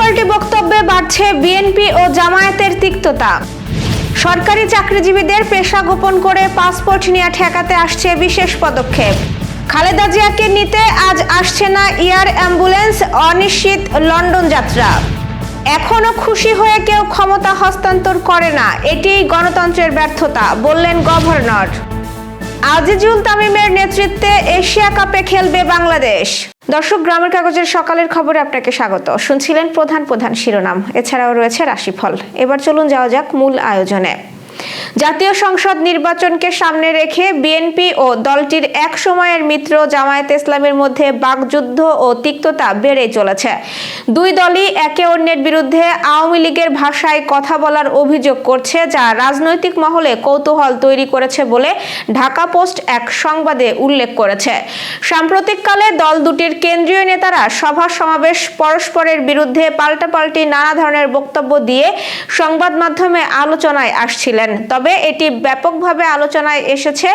পাল্টাপাল্টি বক্তব্যে বাড়ছে বিএনপি ও জামায়াতের তিক্ততা। সরকারি চাকরিজীবীদের পেশা গোপন করে পাসপোর্ট নিয়ে ঠেকাতে আসছে বিশেষ পদক্ষেপ। খালেদা জিয়াকে নিতে আজ আসছে না এয়ার অ্যাম্বুলেন্স, অনিশ্চিত লন্ডন যাত্রা। এখনো খুশি হয়ে কেউ ক্ষমতা হস্তান্তর করে না, এটিই গণতন্ত্রের ব্যর্থতা, বললেন গভর্নর। আজিজুল তামিমের নেতৃত্বে এশিয়া কাপে খেলবে বাংলাদেশ। দর্শক, গ্রামের কাগজের সকালের খবরে আপনাকে স্বাগত। শুনছিলেন প্রধান শিরোনাম, এছাড়াও রয়েছে রাশিফল। এবার চলুন যাওয়া যাক মূল আয়োজনে। জাতীয় সংসদ নির্বাচনকে সামনে রেখে বিএনপি ও দলটির এক সময়ের মিত্র জামায়াতে ইসলামীর মধ্যে বাকযুদ্ধ ও তিক্ততা বেড়েই চলেছে। দুই দলই একে অন্যের বিরুদ্ধে আওয়ামী লীগের ভাষায় কথা বলার অভিযোগ করছে, যা রাজনৈতিক মহলে কৌতূহল তৈরি করেছে বলে ঢাকা পোস্ট এক সংবাদে উল্লেখ করেছে। সাম্প্রতিককালে দল দুটির কেন্দ্রীয় নেতারা সভা সমাবেশ পরস্পরের বিরুদ্ধে পাল্টাপাল্টি নানা ধরনের বক্তব্য দিয়ে সংবাদ মাধ্যমে আলোচনায় আসছিলেন। তবে এটি ব্যাপকভাবে আলোচনায় এসেছে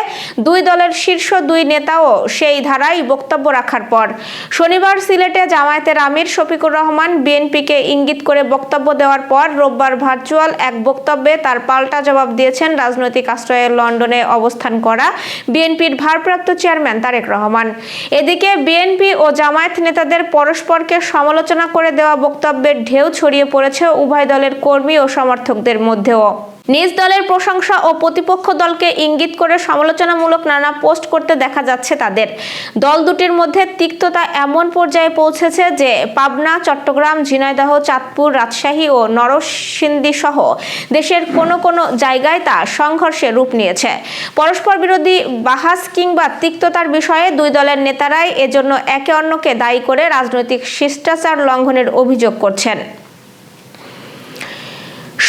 দুই দলের শীর্ষ দুই নেতাও সেই ধারায় বক্তব্য রাখার পর। শনিবার সিলেটে জামায়াতের আমির শফিকুর রহমান বিএনপিকে ইঙ্গিত করে বক্তব্য দেওয়ার পর রোববার ভার্চুয়াল এক বক্তব্যে তার পাল্টা জবাব দিয়েছেন রাজনৈতিক আশ্রয়ে লন্ডনে অবস্থান করা বিএনপির ভারপ্রাপ্ত চেয়ারম্যান তারেক রহমান। এদিকে বিএনপি ও জামায়াত নেতাদের পরস্পরকে সমালোচনা করে দেওয়া বক্তব্যের ঢেউ ছড়িয়ে পড়েছে উভয় দলের কর্মী ও সমর্থকদের মধ্যেও। নিজ দলের প্রশংসা ও প্রতিপক্ষ দলকে ইঙ্গিত করে সমালোচনামূলক নানা পোস্ট করতে দেখা যাচ্ছে তাদের। দল দুটির মধ্যে তিক্ততা এমন পর্যায়ে পৌঁছেছে যে পাবনা, চট্টগ্রাম, ঝিনাইদহ, চাঁদপুর, রাজশাহী ও নরসিংদী সহ দেশের কোনো জায়গায় তা সংঘর্ষে রূপ নিয়েছে। পরস্পর বিরোধী বাহাস কিংবা তিক্ততার বিষয়ে দুই দলের নেতারাই এজন্য একে অন্যকে দায়ী করে রাজনৈতিক শিষ্টাচার লঙ্ঘনের অভিযোগ করছেন।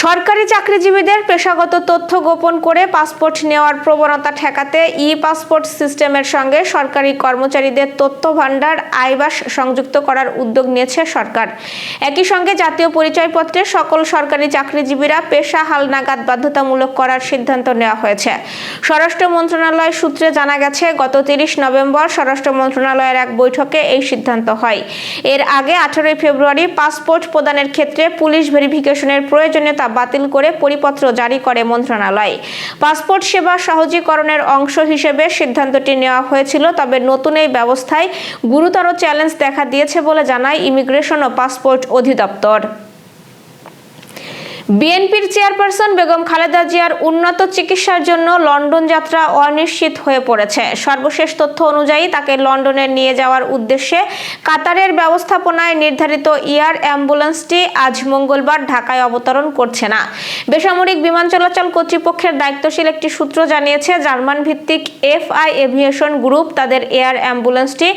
সরকারি চাকরিজীবীদের পেশাগত তথ্য গোপন করে পাসপোর্ট নেওয়ার প্রবণতা ঠেকাতে ই-পাসপোর্ট সিস্টেমের সঙ্গে সরকারি কর্মচারীদের তথ্য ভান্ডার আইবাস সংযুক্ত করার উদ্যোগ নিয়েছে সরকার। একই সঙ্গে জাতীয় পরিচয়পত্রে সকল সরকারি চাকরিজীবীরা পেশা হালনাগাদ বাধ্যতামূলক করার সিদ্ধান্ত নেওয়া হয়েছে। স্বরাষ্ট্র মন্ত্রণালয় সূত্রে জানা গেছে, গত 30 নভেম্বর স্বরাষ্ট্র মন্ত্রণালয়ের এক বৈঠকে এই সিদ্ধান্ত হয়। এর আগে 18 ফেব্রুয়ারি পাসপোর্ট প্রদানের ক্ষেত্রে পুলিশ ভেরিফিকেশনের প্রয়োজনীয়তা বাতিল করে পরিপত্র জারি করে মন্ত্রণালয়। পাসপোর্ট সেবা সহজীকরণের অংশ হিসেবে সিদ্ধান্তটি নেওয়া হয়েছিল, তবে নতুন এই ব্যবস্থায় গুরুতর চ্যালেঞ্জ দেখা দিয়েছে বলে জানায় ইমিগ্রেশন ও পাসপোর্ট অধিদপ্তর। বিএনপির চেয়ারপারসন বেগম খালেদা জিয়ার উন্নত চিকিৎসার জন্য লন্ডন যাত্রা অনিশ্চিত হয়ে পড়েছে। সর্বশেষ তথ্য অনুযায়ী তাকে লন্ডনে নিয়ে যাওয়ার উদ্দেশ্যে কাতারের ব্যবস্থাপনায় নির্ধারিত এয়ার অ্যাম্বুলেন্সটি আজ মঙ্গলবার ঢাকায় অবতরণ করছে না। বেসামরিক বিমান চলাচল কর্তৃপক্ষের দায়িত্বশীল একটি সূত্র জানিয়েছে, জার্মান ভিত্তিক এফআই এভিয়েশন গ্রুপ তাদের এয়ার অ্যাম্বুলেন্সটি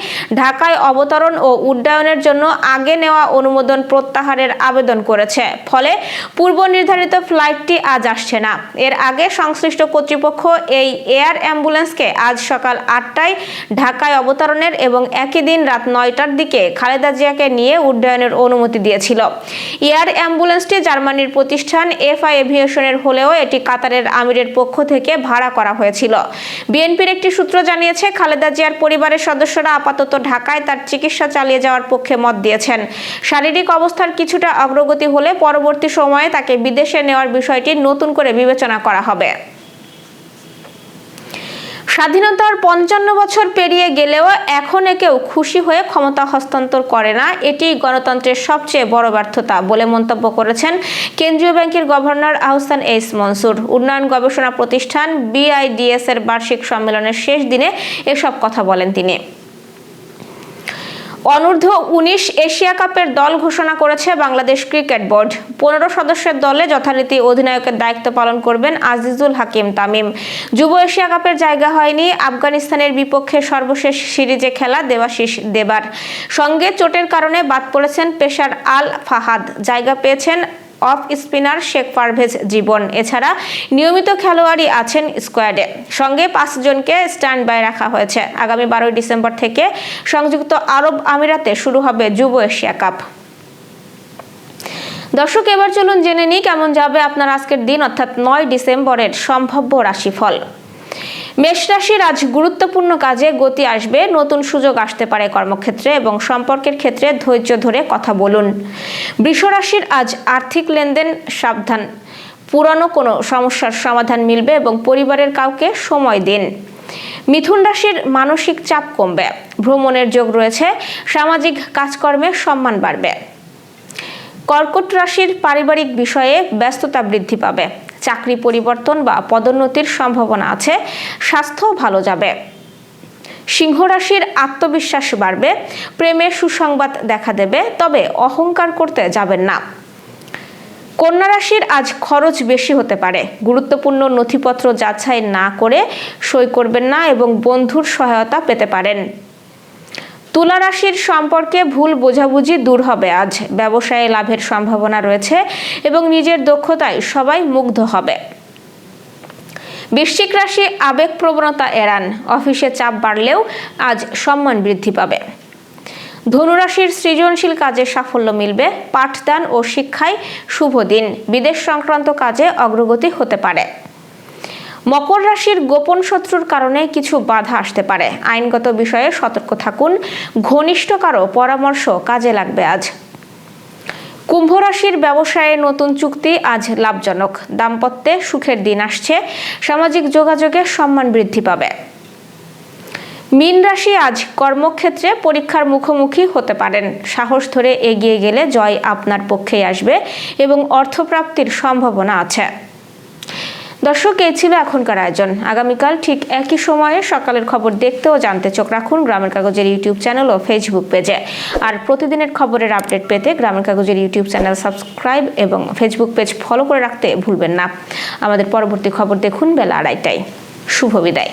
ঢাকায় অবতরণ ও উড্ডয়নের জন্য আগে নেওয়া অনুমোদন প্রত্যাহারের আবেদন করেছে। ফলে পূর্ব নির্ধারিত ফ্লাইটটি আজ আসছে না। এর আগে সংশ্লিষ্ট কর্তৃপক্ষ এই এয়ার অ্যাম্বুলেন্সকে আজ সকাল 8টায় ঢাকায় অবতরণের এবং একই দিন রাত 9টার দিকে খালেদা জিয়াকে নিয়ে উড্ডয়নের অনুমতি দিয়েছিল। এয়ার অ্যাম্বুলেন্সটি জার্মানির প্রতিষ্ঠান এফআই এভিয়েশনের হলেও এটি কাতারের আমিরের পক্ষ থেকে ভাড়া করা হয়েছিল। বিএনপির একটি সূত্র জানিয়েছে, খালেদা জিয়ার পরিবারের সদস্যরা আপাতত ঢাকায় তার চিকিৎসা চালিয়ে যাওয়ার পক্ষে মত দিয়েছেন। শারীরিক অবস্থার কিছুটা অগ্রগতি হলে পরবর্তী সময়ে তাকে বিদেশে নেওয়ার বিষয়টি নতুন করে বিবেচনা করা হবে। স্বাধীনতার 55 বছর পেরিয়ে গেলেও এখনো কেউ খুশি হয়ে ক্ষমতা হস্তান্তর করে না, এটি গণতন্ত্রের সবচেয়ে বড় ব্যর্থতা বলে মন্তব্য করেছেন কেন্দ্রীয় ব্যাংকের গভর্নর আহসান এইচ মনসুর। উন্নয়ন গবেষণা প্রতিষ্ঠান BIDS এর বার্ষিক সম্মেলনের শেষ দিনে এসব কথা বলেন তিনি। অনূর্ধ্ব 19 এশিয়া কাপের দল ঘোষণা করেছে বাংলাদেশ ক্রিকেট বোর্ড। 15 সদস্যের দলে যথারীতি অধিনায়কের দায়িত্ব পালন করবেন আজিজুল হাকিম তামিম। যুব এশিয়া কাপের জায়গা হয়নি আফগানিস্তানের বিপক্ষে সর্বশেষ সিরিজে খেলা দেবাশিস দেবার। সঙ্গে চোটের কারণে বাদ পড়েছেন পেসার আল ফাহাদ, জায়গা পেয়েছেন অফ স্পিনার শেখ পারভেজ জীবন। এছাড়া নিয়মিত খেলোয়াড়ই আছেন স্কোয়াডে। সঙ্গে 5 জনকে স্ট্যান্ড বাই রাখা হয়েছে। আগামী 12 ডিসেম্বর থেকে সংযুক্ত আরব আমিরাতে শুরু হবে যুব এশিয়া কাপ। দর্শক, এবার চলুন জেনে নিই কেমন যাবে আপনার আজকের দিন, অর্থাৎ 9 ডিসেম্বরের সম্ভাব্য রাশিফল। মেষ রাশির আজ গুরুত্বপূর্ণ কাজে গতি আসবে, নতুন সুযোগ আসতে পারে কর্মক্ষেত্রে এবং সম্পর্কের ক্ষেত্রে ধৈর্য ধরে কথা বলুন। বৃষ রাশির আজ আর্থিক লেনদেন সাবধান, পুরানো কোনো সমস্যার সমাধান মিলবে এবং পরিবারের কাউকে সময় দিন। মিথুন রাশির মানসিক চাপ কমবে, ভ্রমণের যোগ রয়েছে, সামাজিক কাজকর্মে সম্মান বাড়বে। কর্কট রাশির পারিবারিক বিষয়ে ব্যস্ততা বৃদ্ধি পাবে, চাকরি পরিবর্তন বা পদোন্নতির সম্ভাবনা আছে, স্বাস্থ্য ভালো যাবে। সিংহ রাশির আত্মবিশ্বাস বাড়বে, প্রেমে সুসংবাদ দেখা দেবে, তবে অহংকার করতে যাবেন না। কন্যা রাশির আজ খরচ বেশি হতে পারে, গুরুত্বপূর্ণ নথিপত্র যাচাই না করে সই করবেন না এবং বন্ধুর সহায়তা পেতে পারেন। তুলা রাশির সম্পর্কে ভুল বোঝাবুঝি দূর হবে আজ, ব্যবসায়ে লাভের সম্ভাবনা রয়েছে এবং নিজের দক্ষতায় সবাই মুগ্ধ হবে। বৃশ্চিক রাশি আবেগ প্রবণতা এড়ান, অফিসে চাপ বাড়লেও আজ সম্মান বৃদ্ধি পাবে। ধনুরাশির সৃজনশীল কাজে সাফল্য মিলবে, পাঠদান ও শিক্ষায় শুভ দিন, বিদেশ সংক্রান্ত কাজে অগ্রগতি হতে পারে। মকর রাশির গোপন শত্রুর কারণে কিছু বাধা আসতে পারে, আইনগত বিষয়ে সতর্ক থাকুন, ঘনিষ্ঠ কারো পরামর্শ কাজে লাগবে আজ। কুম্ভ রাশির ব্যবসায়ে নতুন চুক্তি আজ লাভজনক, দাম্পত্যে সুখের দিন আসছে, সামাজিক যোগাযোগে সম্মান বৃদ্ধি পাবে। মীন রাশি আজ কর্মক্ষেত্রে পরীক্ষার মুখোমুখি হতে পারেন, সাহস ধরে এগিয়ে গেলে জয় আপনার পক্ষেই আসবে এবং অর্থপ্রাপ্তির সম্ভাবনা আছে। দর্শক, এই ছিল এখনকার আয়োজন। আগামীকাল ঠিক একই সময়ে সকালের খবর দেখতে ও জানতে চোখ রাখুন গ্রামের কাগজের ইউটিউব চ্যানেল ও ফেসবুক পেজে। আর প্রতিদিনের খবরের আপডেট পেতে গ্রামের কাগজের ইউটিউব চ্যানেল সাবস্ক্রাইব এবং ফেসবুক পেজ ফলো করে রাখতে ভুলবেন না। আমাদের পরবর্তী খবর দেখুন বেলা 2:30টায়। শুভ বিদায়।